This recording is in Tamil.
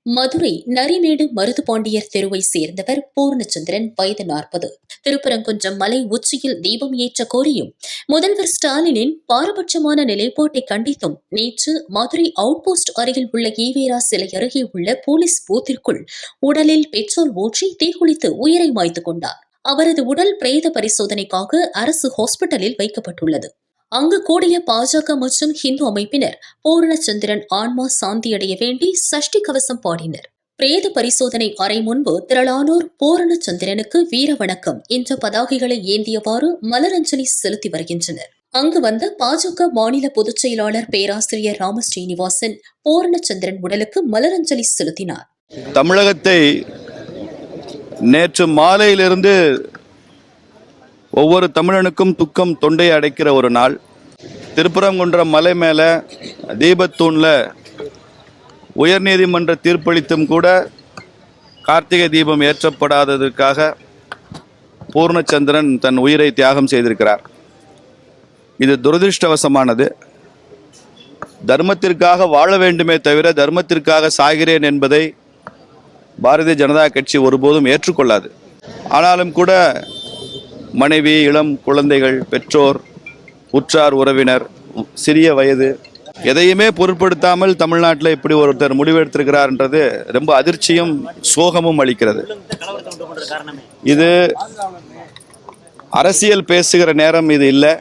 மதுரை நரிமேடு மருதுபாண்டியர் தெருவை சேர்ந்தவர் பூர்ணச்சந்திரன், வயது 40. திருப்பரங்குன்றம் மலை உச்சியில் தீபம் ஏற்ற கோரியும் முதல்வர் ஸ்டாலினின் பாரபட்சமான நிலைப்பாட்டை கண்டித்தும் நேற்று மதுரை அவுட்போஸ்ட் அருகில் உள்ள ஈவேரா சிலை அருகே உள்ள போலீஸ் பூத்திற்குள் உடலில் பெட்ரோல் ஊற்றி தீக்குளித்து உயிரை மாய்த்துக் கொண்டார். அவரது உடல் பிரேத பரிசோதனைக்காக அரசு ஹாஸ்பிட்டலில் வைக்கப்பட்டுள்ளது. அங்கு கூடிய பாஜக மற்றும் ஹிந்து அமைப்பினர் பூர்ணச்சந்திரன் ஆன்மா சாந்தியடைய வேண்டி சஷ்டி கவசம் பாடினர். பிரேத பரிசோதனை அறை முன்பு திரளானோர் பூர்ணச்சந்திரனுக்கு வீர வணக்கம் என்ற பதாகைகளை ஏந்தியவாறு மலரஞ்சலி செலுத்தி வருகின்றனர். அங்கு வந்த பாஜக மாநில பொதுச் செயலாளர் பேராசிரியர் ராமஸ்ரீனிவாசன் பூர்ணச்சந்திரன் உடலுக்கு மலரஞ்சலி செலுத்தினார். தமிழகத்தை நேற்று மாலையிலிருந்து ஒவ்வொரு தமிழனுக்கும் துக்கம் தொண்டை அடைக்கிற ஒரு நாள். திருப்பரங்குன்றம் மலை மேலே தீபத்தூணில் உயர்நீதிமன்ற தீர்ப்பளித்தும் கூட கார்த்திகை தீபம் ஏற்றப்படாததற்காக பூர்ணச்சந்திரன் தன் உயிரை தியாகம் செய்திருக்கிறார். இது துரதிருஷ்டவசமானது. தர்மத்திற்காக வாழ வேண்டுமே தவிர தர்மத்திற்காக சாகிறேன் என்பதை பாரதிய ஜனதா கட்சி ஒருபோதும் ஏற்றுக்கொள்ளாது. ஆனாலும் கூட மனைவி, இளம் குழந்தைகள், பெற்றோர், உற்றார் உறவினர், சிறிய வயது எதையுமே பொருட்படுத்தாமல் தமிழ்நாட்டில் இப்படி ஒருத்தர் முடிவெடுத்திருக்கிறார்ன்றது ரொம்ப அதிர்ச்சியும் சோகமும் அளிக்கிறது. இது அரசியல் பேசுகிற நேரம் இது இல்லை.